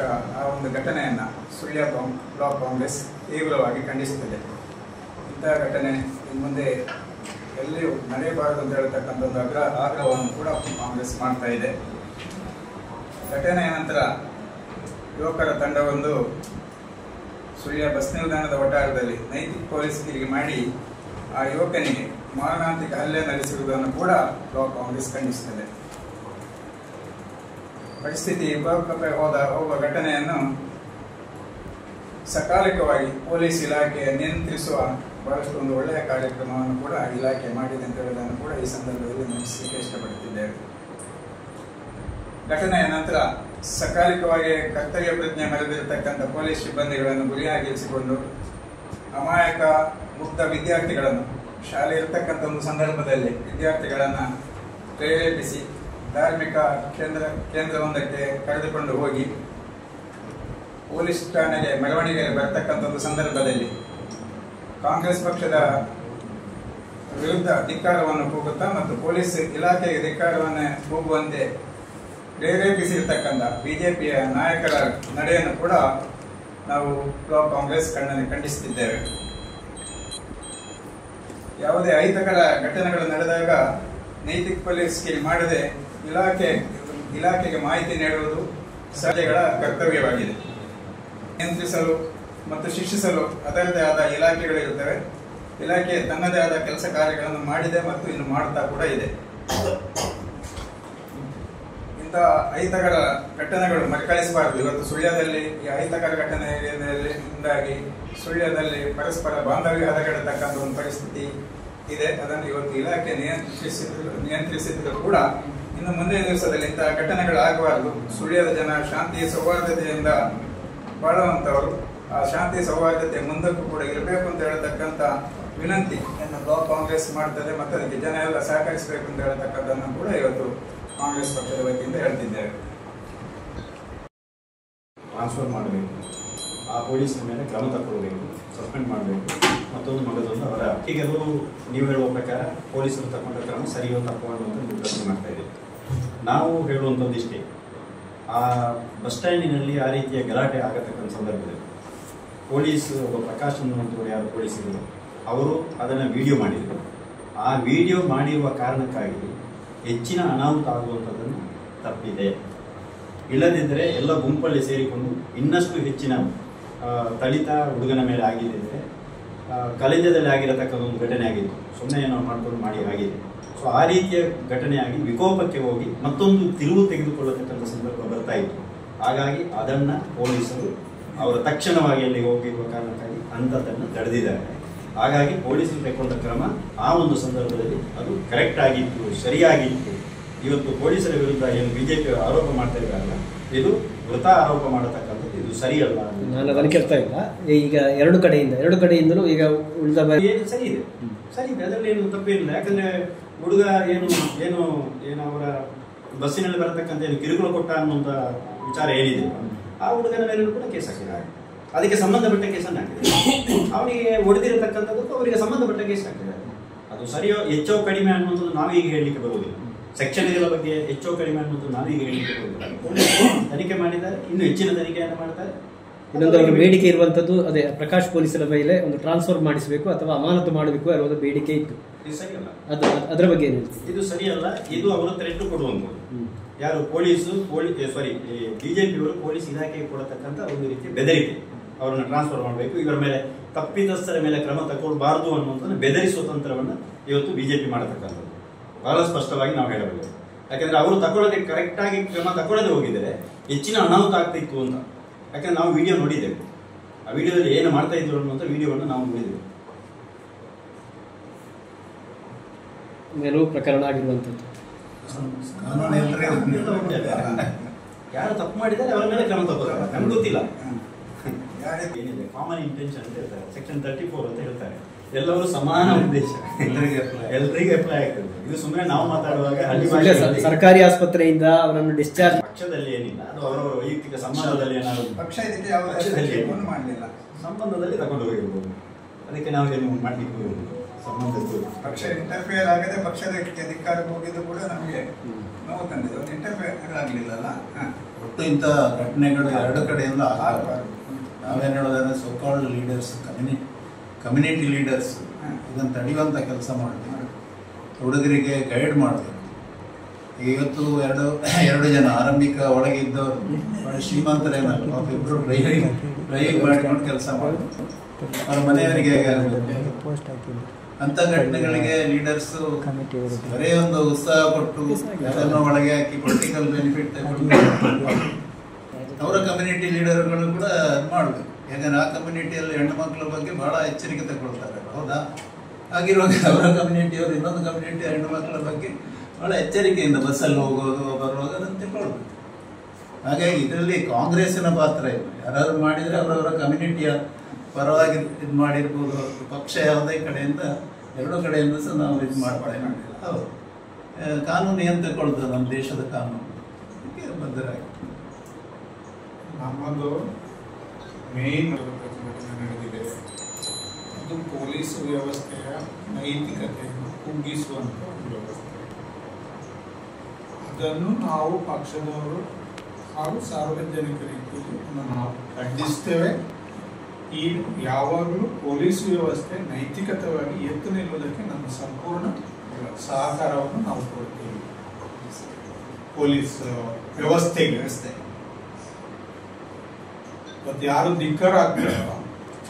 ಆ ಒಂದು ಘಟನೆಯನ್ನು ಸುಳ್ಯ ಬ್ಲಾಕ್ ಕಾಂಗ್ರೆಸ್ ತೀವ್ರವಾಗಿ ಖಂಡಿಸುತ್ತದೆ. ಇಂತಹ ಘಟನೆ ಇನ್ನು ಮುಂದೆ ಎಲ್ಲಿಯೂ ನಡೆಯಬಾರದು ಅಂತ ಹೇಳ್ತಕ್ಕಂಥ ಒಂದು ಆಗ್ರಹವನ್ನು ಕೂಡ ಕಾಂಗ್ರೆಸ್ ಮಾಡ್ತಾ ಇದೆ. ಘಟನೆಯ ನಂತರ ಯುವಕರ ತಂಡವೊಂದು ಸುಳ್ಯ ಬಸ್ ನಿಲ್ದಾಣದ ವಠಾರದಲ್ಲಿ ನೈತಿಕ ಪೊಲೀಸ್ ಗಿರಿಗೆ ಮಾಡಿ ಆ ಯುವಕನಿಗೆ ಮಾರಣಾಂತಿಕ ಹಲ್ಲೆ ನಡೆಸಿರುವುದನ್ನು ಕೂಡ ಬ್ಲಾಕ್ ಕಾಂಗ್ರೆಸ್ ಖಂಡಿಸುತ್ತದೆ. ಪರಿಸ್ಥಿತಿ ಹೋಗುವ ಘಟನೆಯನ್ನು ಸಕಾಲಿಕವಾಗಿ ಪೊಲೀಸ್ ಇಲಾಖೆ ನಿಯಂತ್ರಿಸುವ ಬಹಳಷ್ಟು ಒಂದು ಒಳ್ಳೆಯ ಕಾರ್ಯಕ್ರಮವನ್ನು ಕೂಡ ಇಲಾಖೆ ಮಾಡಿದೆ ಅಂತ ಹೇಳುವುದನ್ನು ಕೂಡ ಈ ಸಂದರ್ಭದಲ್ಲಿ ನೆನಪಿಸಲಿಕ್ಕೆ ಇಷ್ಟಪಡುತ್ತಿದ್ದೇವೆ. ಘಟನೆಯ ನಂತರ ಸಕಾಲಿಕವಾಗಿ ಕರ್ತವ್ಯ ಪ್ರಜ್ಞೆ ಮೆರೆದಿರತಕ್ಕಂಥ ಪೊಲೀಸ್ ಸಿಬ್ಬಂದಿಗಳನ್ನು ಗುರಿಯಾಗಿರಿಸಿಕೊಂಡು ಅಮಾಯಕ ಮುಗ್ಧ ವಿದ್ಯಾರ್ಥಿಗಳನ್ನು ಶಾಲೆ ಇರತಕ್ಕಂಥ ಒಂದು ಸಂದರ್ಭದಲ್ಲಿ ವಿದ್ಯಾರ್ಥಿಗಳನ್ನು ಪ್ರೇರೇಪಿಸಿ ಧಾರ್ಮಿಕ ಕೇಂದ್ರವೊಂದಕ್ಕೆ ಕರೆದುಕೊಂಡು ಹೋಗಿ ಪೊಲೀಸ್ ಠಾಣೆಗೆ ಮೆರವಣಿಗೆ ಬರ್ತಕ್ಕಂಥ ಒಂದು ಸಂದರ್ಭದಲ್ಲಿ ಕಾಂಗ್ರೆಸ್ ಪಕ್ಷದ ವಿರುದ್ಧ ಧಿಕ್ಕಾರವನ್ನು ಕೂಗುತ್ತಾ ಮತ್ತು ಪೊಲೀಸ್ ಇಲಾಖೆಗೆ ಧಿಕ್ಕಾರವನ್ನು ಕೂಗುವಂತೆ ಪ್ರೇರೇಪಿಸಿರ್ತಕ್ಕಂಥ ಬಿಜೆಪಿಯ ನಾಯಕರ ನಡೆಯನ್ನು ಕೂಡ ನಾವು ಬ್ಲಾಕ್ ಕಾಂಗ್ರೆಸ್ ಖಂಡಿಸುತ್ತಿದ್ದೇವೆ. ಯಾವುದೇ ಅಹಿತಕರ ಘಟನೆಗಳು ನಡೆದಾಗ ನೈತಿಕ ಪೊಲೀಸ್ ಮಾಡದೆ ಇಲಾಖೆಗೆ ಮಾಹಿತಿ ನೀಡುವುದು ಸಭೆಗಳ ಕರ್ತವ್ಯವಾಗಿದೆ. ನಿಯಂತ್ರಿಸಲು ಮತ್ತು ಶಿಕ್ಷಿಸಲು ಅದರದೇ ಆದ ಇಲಾಖೆಗಳಿರುತ್ತವೆ. ಇಲಾಖೆ ತನ್ನದೇ ಆದ ಕೆಲಸ ಕಾರ್ಯಗಳನ್ನು ಮಾಡಿದೆ ಮತ್ತು ಇನ್ನು ಮಾಡುತ್ತಾ ಕೂಡ ಇದೆ. ಇಂಥ ಅಹಿತಕರ ಘಟನೆಗಳು ಮರುಕಳಿಸಬಾರದು. ಇವತ್ತು ಸುಳ್ಯದಲ್ಲಿ ಈ ಅಹಿತಕರ ಘಟನೆಯಿಂದಾಗಿ ಸುಳ್ಯದಲ್ಲಿ ಪರಸ್ಪರ ಬಾಂಧವ್ಯ ಹದಗೆಡತಕ್ಕಂಥ ಒಂದು ಪರಿಸ್ಥಿತಿ ಇದೆ. ಅದನ್ನು ಇವತ್ತು ಇಲಾಖೆ ನಿಯಂತ್ರಿಸಿದ್ರು ಕೂಡ ಇನ್ನು ಮುಂದಿನ ದಿವಸದಲ್ಲಿ ಇಂತಹ ಘಟನೆಗಳು ಆಗಬಾರದು. ಸುಳ್ಯದ ಜನ ಶಾಂತಿ ಸೌಹಾರ್ದತೆಯಿಂದ ಬಾಳುವಂತವರು. ಆ ಶಾಂತಿ ಸೌಹಾರ್ದತೆ ಮುಂದಕ್ಕೂ ಕೂಡ ಇರಬೇಕು ಅಂತ ಹೇಳತಕ್ಕಂಥ ವಿನಂತಿಯನ್ನು ಬ್ಲಾಕ್ ಕಾಂಗ್ರೆಸ್ ಮಾಡ್ತದೆ ಮತ್ತು ಅದಕ್ಕೆ ಜನ ಎಲ್ಲ ಸಹಕರಿಸಬೇಕು ಅಂತ ಹೇಳತಕ್ಕಂಥದ್ದನ್ನು ಕೂಡ ಇವತ್ತು ಕಾಂಗ್ರೆಸ್ ಪಕ್ಷದ ವತಿಯಿಂದ ಹೇಳ್ತಿದ್ದೇವೆ. ಟ್ರಾನ್ಸ್ಫರ್ ಮಾಡಬೇಕು, ಆ ಪೊಲೀಸರ ಮೇಲೆ ಕ್ರಮ ತಗೊಳ್ಬೇಕು, ಸಸ್ಪೆಂಡ್ ಮಾಡಬೇಕು. ಮತ್ತೊಂದು ಮಗದೊಂದು ಅವರ ಹೀಗೆಲ್ಲೂ ನೀವು ಹೇಳುವ ಪ್ರಕಾರ ಪೊಲೀಸರು ತಗೊಂಡ ಕ್ರಮ ಸರಿಯೋ ತಪ್ಪೋ ಅನ್ನುವಂಥ ಪ್ರಶ್ನೆ ಮಾಡ್ತಾ ಇದ್ದೀವಿ. ನಾವು ಹೇಳುವಂಥದ್ದು ಇಷ್ಟೇ, ಆ ಬಸ್ ಸ್ಟ್ಯಾಂಡಿನಲ್ಲಿ ಆ ರೀತಿಯ ಗಲಾಟೆ ಆಗತಕ್ಕಂಥ ಸಂದರ್ಭದಲ್ಲಿ ಪೊಲೀಸ್ ಒಬ್ಬ ಪ್ರಕಾಶ್ ಅನ್ನುವಂಥವ್ರು ಯಾರು ಪೊಲೀಸರು ಅವರು ಅದನ್ನು ವಿಡಿಯೋ ಮಾಡಿದರು. ಆ ವಿಡಿಯೋ ಮಾಡಿರುವ ಕಾರಣಕ್ಕಾಗಿ ಹೆಚ್ಚಿನ ಅನಾಹುತ ಆಗುವಂಥದ್ದನ್ನು ತಪ್ಪಿದೆ. ಇಲ್ಲದಿದ್ದರೆ ಎಲ್ಲ ಗುಂಪಲ್ಲಿ ಸೇರಿಕೊಂಡು ಇನ್ನಷ್ಟು ಹೆಚ್ಚಿನ ದಲಿತ ಹುಡುಗನ ಮೇಲೆ ಆಗಿದ್ದರೆ ಕಲಿಂಜದಲ್ಲಿ ಆಗಿರತಕ್ಕಂಥ ಒಂದು ಘಟನೆ ಆಗಿತ್ತು. ಸುಮ್ಮನೆ ಏನೋ ಮಾಡ್ಕೊಂಡು ಮಾಡಿ ಆಗಿದೆ. ಸೊ ಆ ರೀತಿಯ ಘಟನೆಯಾಗಿ ವಿಕೋಪಕ್ಕೆ ಹೋಗಿ ಮತ್ತೊಂದು ತಿರುವು ತೆಗೆದುಕೊಳ್ಳತಕ್ಕಂಥ ಸಂದರ್ಭ ಬರ್ತಾ ಇತ್ತು. ಹಾಗಾಗಿ ಅದನ್ನು ಪೊಲೀಸರು ಅವರ ತಕ್ಷಣವಾಗಿ ಅಲ್ಲಿ ಹೋಗಿರುವ ಕಾರಣಕ್ಕಾಗಿ ಅಂಥದ್ದನ್ನು ತಡೆದಿದ್ದಾರೆ. ಹಾಗಾಗಿ ಪೊಲೀಸರು ತೆಗೆದುಕೊಂಡ ಕ್ರಮ ಆ ಒಂದು ಸಂದರ್ಭದಲ್ಲಿ ಅದು ಕರೆಕ್ಟ್ ಆಗಿತ್ತು, ಸರಿಯಾಗಿತ್ತು. ಇವತ್ತು ಪೊಲೀಸರ ವಿರುದ್ಧ ಏನು ಬಿಜೆಪಿ ಆರೋಪ ಮಾಡ್ತಾ ಇದ್ದಾರಲ್ಲ, ಇದು ವೃಥಾ ಆರೋಪ ಮಾಡತಕ್ಕಂಥದ್ದು, ಇದು ಸರಿಯಲ್ಲ. ನಾನು ಅದನ್ನು ಕೇಳ್ತಾ ಇಲ್ಲ. ಈಗ ಎರಡು ಕಡೆಯಿಂದಲೂ ಈಗ ಉಳಿದ ಸರಿ ಇದೆ, ಸರಿ ಇದೆ, ಅದರಲ್ಲಿ ಏನು ತಪ್ಪೇನಿಲ್ಲ. ಯಾಕಂದ್ರೆ ಹುಡುಗ ಏನು ಅವರ ಬಸ್ಸಿನಲ್ಲಿ ಬರತಕ್ಕಂಥ ಏನು ಕಿರುಕುಳ ಕೊಟ್ಟ ಅನ್ನುವಂಥ ವಿಚಾರ ಏನಿದೆ, ಆ ಹುಡುಗನ ಮೇಲೂ ಕೂಡ ಕೇಸ್ ಹಾಕಿದ್ದಾರೆ. ಅದಕ್ಕೆ ಸಂಬಂಧಪಟ್ಟ ಕೇಸನ್ನು ಹಾಕಿದ್ದಾರೆ. ಅವನಿಗೆ ಹೊಡೆದಿರತಕ್ಕಂಥದ್ದಕ್ಕೂ ಅವರಿಗೆ ಸಂಬಂಧಪಟ್ಟ ಕೇಸ್ ಹಾಕಿದ್ದಾರೆ. ಅದು ಸರಿಯೋ ಹೆಚ್ಚೋ ಕಡಿಮೆ ಅನ್ನುವಂಥದ್ದು ನಾವೀಗ ಹೇಳಲಿಕ್ಕೆ ಬರುವುದಿಲ್ಲ. ಸೆಕ್ಷನ್ಗಳ ಬಗ್ಗೆ ಹೆಚ್ಚೋ ಕಡಿಮೆ ಅನ್ನುವಂಥದ್ದು ನಾವೀಗ ಹೇಳಲಿಕ್ಕೆ ಬರುವುದಿಲ್ಲ. ತನಿಖೆ ಮಾಡಿದ್ದಾರೆ, ಇನ್ನು ಹೆಚ್ಚಿನ ತನಿಖೆಯನ್ನು ಮಾಡ್ತಾರೆ. ಇನ್ನೊಂದು ಅವರ ಬೇಡಿಕೆ ಇರುವಂತದ್ದು ಅದೇ ಪ್ರಕಾಶ್ ಪೊಲೀಸರ ಮೇಲೆ ಒಂದು ಟ್ರಾನ್ಸ್ಫರ್ ಮಾಡಿಸಬೇಕು ಅಥವಾ ಅಮಾನತು ಮಾಡಬೇಕು ಅನ್ನೋದು ಬೇಡಿಕೆ ಇತ್ತು. ಸರಿಯಲ್ಲ, ಅದರ ಬಗ್ಗೆ ಏನು ಹೇಳ್ತೀವಿ? ಇದು ಸರಿಯಲ್ಲ. ಇದು ಅವರು ಥ್ರೆಟ್ ಕೊಡುವಂಥದ್ದು. ಯಾರು ಬಿಜೆಪಿಯವರು ಪೊಲೀಸ್ ಇಲಾಖೆಗೆ ಕೊಡತಕ್ಕಂಥ ಒಂದು ರೀತಿಯ ಬೆದರಿಕೆ. ಅವರನ್ನು ಟ್ರಾನ್ಸ್ಫರ್ ಮಾಡಬೇಕು, ಇವರ ಮೇಲೆ ತಪ್ಪಿತಸ್ಥರ ಮೇಲೆ ಕ್ರಮ ತಗೊಳ್ಬಾರ್ದು ಅನ್ನುವಂಥದ್ದು ಬೆದರಿಸುವ ತಂತ್ರವನ್ನು ಇವತ್ತು ಬಿಜೆಪಿ ಮಾಡತಕ್ಕಂಥದ್ದು ಬಹಳ ಸ್ಪಷ್ಟವಾಗಿ ನಾವು ಹೇಳಬಹುದು. ಯಾಕಂದ್ರೆ ಅವರು ತಗೊಳ್ಳೋದಕ್ಕೆ ಕರೆಕ್ಟಾಗಿ ಕ್ರಮ ತಗೊಳ್ಳದೆ ಹೋಗಿದ್ದಾರೆ ಹೆಚ್ಚಿನ ಅನಾಹುತ ಆಗ್ತಿತ್ತು ಅಂತ. ಯಾಕಂದ್ರೆ ನಾವು ವಿಡಿಯೋ ನೋಡಿದ್ದೇವೆ. ಆ ವಿಡಿಯೋದಲ್ಲಿ ಏನು ಮಾಡ್ತಾ ಇದ್ರು ಅನ್ನುವಂಥ ವಿಡಿಯೋವನ್ನು ನಾವು ನೋಡಿದ್ದೇವೆ. ಮೇಲೂ ಪ್ರಕರಣ ಆಗಿರುವಂಥದ್ದು ಯಾರು ತಪ್ಪು ಮಾಡಿದ್ದಾರೆ ಅವರ ಮೇಲೆ ಕ್ರಮ ತಗೋತಾರೆ. ನಮ್ಗೆ ಗೊತ್ತಿಲ್ಲ ಏನಿದೆ, ಕಾಮನ್ ಇಂಟೆನ್ಷನ್ ಅಂತ ಹೇಳ್ತಾರೆ, ಸೆಕ್ಷನ್ 34 ಅಂತ ಹೇಳ್ತಾರೆ. ಎಲ್ಲರೂ ಸಮಾನ ಉದ್ದೇಶ, ಎಲ್ಲರಿಗೂ ಅಪ್ಲೈ ಆಗ್ತದೆ. ಇದು ಸುಮ್ಮನೆ ನಾವು ಮಾತಾಡುವಾಗ ಸರ್ಕಾರಿ ಆಸ್ಪತ್ರೆಯಿಂದ ಅವರನ್ನು ಡಿಸ್ಚಾರ್ಜ್ ಪಕ್ಷದಲ್ಲಿ ಏನಿಲ್ಲ, ಅದು ಅವರವರ ವೈಯಕ್ತಿಕ ಸಂಬಂಧದಲ್ಲಿ ಏನಾದ್ರು ಸಂಬಂಧದಲ್ಲಿ ತಗೊಂಡು ಹೋಗಿರ್ಬೋದು. ಅದಕ್ಕೆ ನಾವೇನು ಮಾಡ್ಲಿಕ್ಕೆ ಸಂಬಂಧದ್ದು ಪಕ್ಷ ಇಂಟರ್ಫಿಯರ್ ಆಗದೆ ಪಕ್ಷದ ಅಧಿಕಾರಕ್ಕೆ ಹೋಗಿದ್ದು ಕೂಡ ನಮಗೆ ನೋವು ತಂದಿದೆ. ಒಂದು ಇಂಟರ್ಫಿಯರ್ ಆಗಲಿಲ್ಲಲ್ಲ. ಒಟ್ಟು ಇಂಥ ಘಟನೆಗಳು ಎರಡು ಕಡೆಯಿಂದ ಆಗಬಾರ್ದು. ನಾವೇನು ಹೇಳೋದಂದ್ರೆ ಸೋಕಾಲ್ಡ್ ಲೀಡರ್ಸ್, ಕಮ್ಯುನಿಟಿ ಲೀಡರ್ಸ್ ಇದನ್ನು ತಡೆಯುವಂಥ ಕೆಲಸ ಮಾಡಬೇಕು, ಹುಡುಗರಿಗೆ ಗೈಡ್ ಮಾಡಬೇಕು. ಇವತ್ತು ಎರಡು ಜನ ಆರಂಭಿಕ ಒಳಗಿದ್ದವರು ಬಹಳ ಶ್ರೀಮಂತರೇನಲ್ಲ, ಒಬ್ಬಿಬ್ಬರು ಡ್ರೈವಿಂಗ್ ಮಾಡಿಕೊಂಡು ಕೆಲಸ ಮಾಡಬೇಕು, ಅವ್ರ ಮನೆಯವರಿಗೆ ಅಂತ ಘಟನೆಗಳಿಗೆ ಲೀಡರ್ಸ್ ಬರೇ ಒಂದು ಉತ್ಸಾಹ ಕೊಟ್ಟು ಯಾರನ್ನೋ ಒಳಗೆ ಹಾಕಿ ಪೊಲಿಟಿಕಲ್ ಬೆನಿಫಿಟ್ ತಗೊಂಡು ಅವರ ಕಮ್ಯುನಿಟಿ ಲೀಡರ್ಗಳು ಕೂಡ ಮಾಡಬೇಕು. ಯಾಕಂದ್ರೆ ಆ ಕಮ್ಯುನಿಟಿಯಲ್ಲಿ ಹೆಣ್ಣು ಮಕ್ಕಳ ಬಗ್ಗೆ ಬಹಳ ಎಚ್ಚರಿಕೆ ತಗೊಳ್ತಾರೆ, ಹೌದಾ? ಹಾಗಿರುವಾಗ ಅವರ ಕಮ್ಯುನಿಟಿಯವರು ಇನ್ನೊಂದು ಕಮ್ಯುನಿಟಿ ಹೆಣ್ಣು ಮಕ್ಕಳ ಬಗ್ಗೆ ಬಹಳ ಎಚ್ಚರಿಕೆಯಿಂದ ಬಸ್ಸಲ್ಲಿ ಹೋಗೋದು ಬರುವಾಗ ಅದನ್ನು ತಿಳ್ಕೊಳ್ಬೇಕು. ಹಾಗಾಗಿ ಇದರಲ್ಲಿ ಕಾಂಗ್ರೆಸ್ಸಿನ ಪಾತ್ರ ಇಲ್ಲ. ಯಾರಾದ್ರು ಮಾಡಿದರೆ ಅವರವರ ಕಮ್ಯುನಿಟಿಯ ಪರವಾಗಿ ಇದು ಮಾಡಿರ್ಬೋದು. ಪಕ್ಷ ಯಾವುದೇ ಕಡೆಯಿಂದ ಎರಡೂ ಕಡೆಯಿಂದ ಸಹ ನಾವು ಇದು ಮಾಡ್ತೇವೆ. ಹೌದು, ಕಾನೂನು ಏನು ತಗೊಳ್ತದೆ, ನಮ್ಮ ದೇಶದ ಕಾನೂನು ಬದ್ಧರಾಗಿ. ನಮ್ಮದು ಮೇನ್ ಪ್ರತಿಭಟನೆ ನಡೆದಿದೆ. ಅದು ಪೊಲೀಸ್ ವ್ಯವಸ್ಥೆಯ ನೈತಿಕತೆಯನ್ನು ಕುಗ್ಗಿಸುವಂಥ ಒಂದು ವ್ಯವಸ್ಥೆ. ಅದನ್ನು ನಾವು ಪಕ್ಷದವರು ಹಾಗೂ ಸಾರ್ವಜನಿಕ ರೀತಿಯಲ್ಲಿ ನಾವು ಖಂಡಿಸ್ತೇವೆ. ಈ ಯಾವಾಗಲೂ ಪೊಲೀಸ್ ವ್ಯವಸ್ಥೆ ನೈತಿಕತೆಯಾಗಿ ಎತ್ತು ನಿಲ್ಲುವುದಕ್ಕೆ ನಮ್ಮ ಸಂಪೂರ್ಣ ಸಹಕಾರವನ್ನು ನಾವು ಕೊಡ್ತೀವಿ. ಪೊಲೀಸ್ ವ್ಯವಸ್ಥೆಗೆ ಇವತ್ತು ಯಾರು ಧಿಕ್ಕಾರ ಆಗ್ತಾರೋ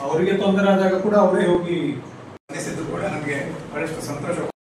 ಅವರಿಗೆ ತೊಂದರೆ ಆದಾಗ ಕೂಡ ಅವರೇ ಹೋಗಿ ಕೂಡ ನಮಗೆ ಬಹಳಷ್ಟು ಸಂತೋಷ.